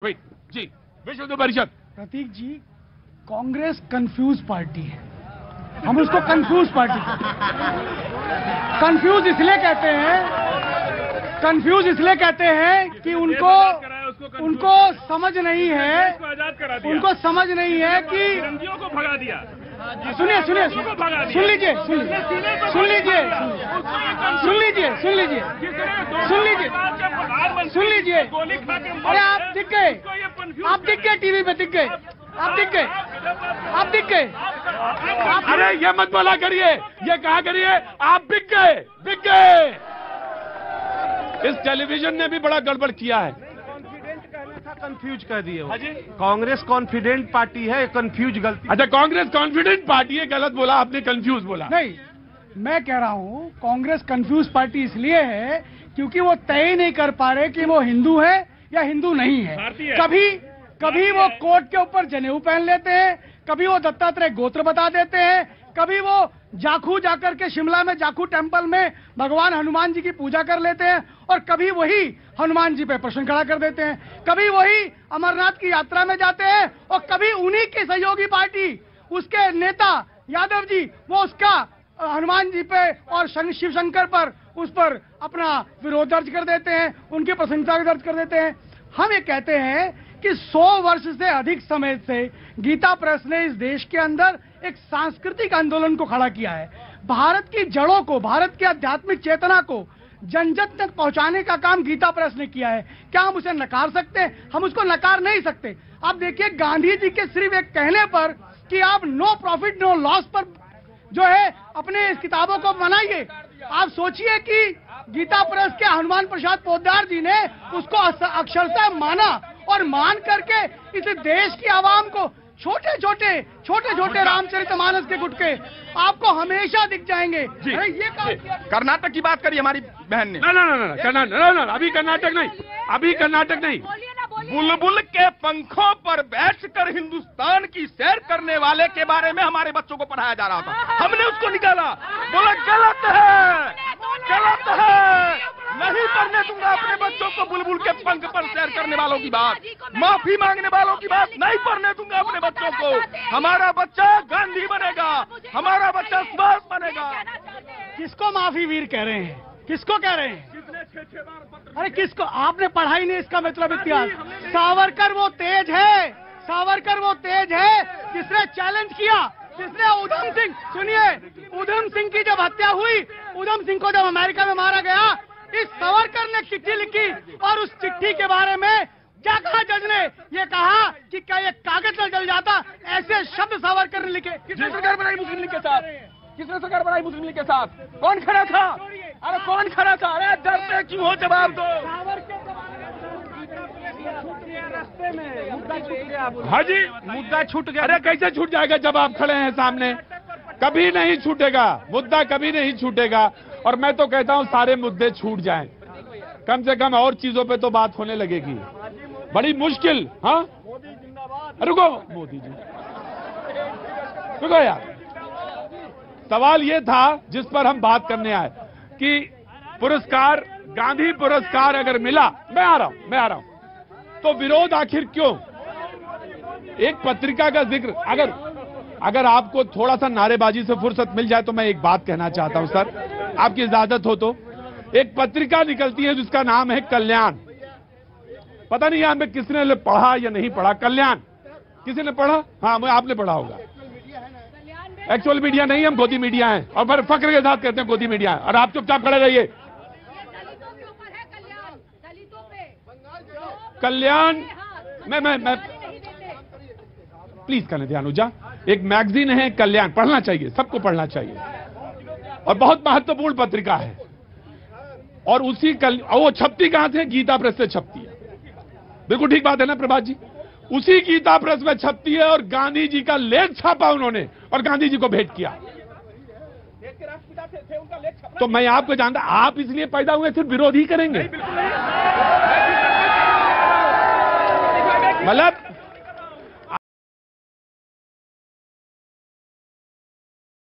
जी विश्व हिंदू परिषद। प्रतीक जी, Congress confuse party है। हम उसको कंफ्यूज पार्टी कहते हैं। कंफ्यूज इसलिए कहते हैं कि उनको समझ नहीं है, उनको समझ नहीं है कि को भगा दिया। सुनिए सुन लीजिए अरे आप दिख गए टीवी पे, दिख गए। अरे ये मत बोला करिए, ये कहा करिए आप बिक गए। इस टेलीविजन ने भी बड़ा गड़बड़ किया है। कंफ्यूज कर दिए। कांग्रेस कॉन्फिडेंट पार्टी है, कंफ्यूज गलती। अच्छा, कांग्रेस कॉन्फिडेंट पार्टी है, गलत बोला आपने, कंफ्यूज बोला। नहीं, मैं कह रहा हूँ कांग्रेस कंफ्यूज पार्टी इसलिए है क्योंकि वो तय नहीं कर पा रहे कि वो हिंदू है या हिंदू नहीं है। कभी वो कोट के ऊपर जनेऊ पहन लेते हैं, कभी वो दत्तात्रेय गोत्र बता देते हैं, कभी वो जाखू जाकर के शिमला में जाखू टेम्पल में भगवान हनुमान जी की पूजा कर लेते हैं और कभी वही हनुमान जी पे प्रश्न खड़ा कर देते हैं, कभी वही अमरनाथ की यात्रा में जाते हैं और कभी उन्हीं की सहयोगी पार्टी, उसके नेता यादव जी, वो उसका हनुमान जी पे और शिव शंकर पर उस पर अपना विरोध दर्ज कर देते हैं, उनकी प्रशंसा दर्ज कर देते हैं। हम ये कहते हैं कि 100 वर्ष से अधिक समय से गीता प्रेस ने इस देश के अंदर एक सांस्कृतिक आंदोलन को खड़ा किया है। भारत की जड़ों को, भारत की आध्यात्मिक चेतना को जन जन तक पहुंचाने का काम गीता प्रेस ने किया है। क्या हम उसे नकार सकते हैं? हम उसको नकार नहीं सकते। आप देखिए, गांधी जी के सिर्फ एक कहने पर कि आप नो प्रॉफिट नो लॉस पर जो है अपने इस किताबों को बनाइए, आप सोचिए कि गीता प्रेस के हनुमान प्रसाद पोद्दार जी ने उसको अक्षरशः माना और मान करके इस देश की आवाम को छोटे छोटे रामचरितमानस के गुटके आपको हमेशा दिख जाएंगे। अरे ये कर्नाटक की बात करिए हमारी बहन ने। ना, अभी कर्नाटक नहीं। बुलबुल के पंखों पर बैठकर हिंदुस्तान की सैर करने वाले के बारे में हमारे बच्चों को पढ़ाया जा रहा था, हमने उसको निकाला, बोला गलत है, नहीं पढ़ने दूंगा अपने बच्चों को बुलबुल के पंख पर सैर करने वालों की बात, माफी मांगने वालों की बात नहीं पढ़ने दूंगा अपने बच्चों को। हमारा बच्चा गांधी बनेगा, हमारा बच्चा सुभाष बनेगा। किसको माफी वीर कह रहे हैं? किसको कह रहे हैं? अरे किसको? आपने पढ़ाई नहीं, इसका मतलब इतिहास। सावरकर वो तेज है जिसने चैलेंज किया, जिसने उधम सिंह, सुनिए, उधम सिंह की जब हत्या हुई, उधम सिंह को जब अमेरिका में मारा गया, इस सावरकर ने चिट्ठी लिखी और उस चिट्ठी के बारे में क्या कहा जज ने? ये कहा कि क्या ये कागज पर जल जाता, ऐसे शब्द सावरकर ने लिखे। किसने सरकार बनाई मुस्लिम लीग के साथ? कौन खड़ा था? अरे कौन खड़ा था? अरे डरते क्यों हो? जवाब दो। रास्ते में हाँ जी, मुद्दा छूट गया। अरे कैसे छूट जाएगा जब आप खड़े हैं सामने? कभी नहीं छूटेगा मुद्दा, कभी नहीं छूटेगा। और मैं तो कहता हूं सारे मुद्दे छूट जाएं, कम से कम और चीजों पे तो बात होने लगेगी। बड़ी मुश्किल। हाँ, रुको मोदी जी, रुको यार। सवाल ये था जिस पर हम बात करने आए कि पुरस्कार, गांधी पुरस्कार अगर मिला, मैं आ रहा हूं, तो विरोध आखिर क्यों? एक पत्रिका का जिक्र, अगर आपको थोड़ा सा नारेबाजी से फुर्सत मिल जाए तो मैं एक बात कहना चाहता हूं सर, आपकी इजाजत हो तो। एक पत्रिका निकलती है जिसका नाम है कल्याण। पता नहीं यहां में किसने पढ़ा या नहीं पढ़ा। कल्याण किसी ने पढ़ा? हाँ, आपने पढ़ा होगा। एक्चुअल मीडिया नहीं, हम गोदी मीडिया हैं और फिर फक्र के साथ कहते हैं गोदी मीडिया है। और आप चुपचाप खड़े रहिए। कल्याण मैं प्लीज करने ध्यान जा, एक मैगजीन है कल्याण, पढ़ना चाहिए, सबको पढ़ना चाहिए और बहुत महत्वपूर्ण पत्रिका है। और उसी वो छपती कहां से? गीता प्रेस से छपती है। बिल्कुल ठीक बात है ना प्रभात जी? उसी गीता प्रेस में छपती है और गांधी जी का लेख छापा उन्होंने और गांधी जी को भेंट किया। तो मैं आपको जानता, आप इसलिए पैदा हुए सिर्फ विरोध ही करेंगे मतलब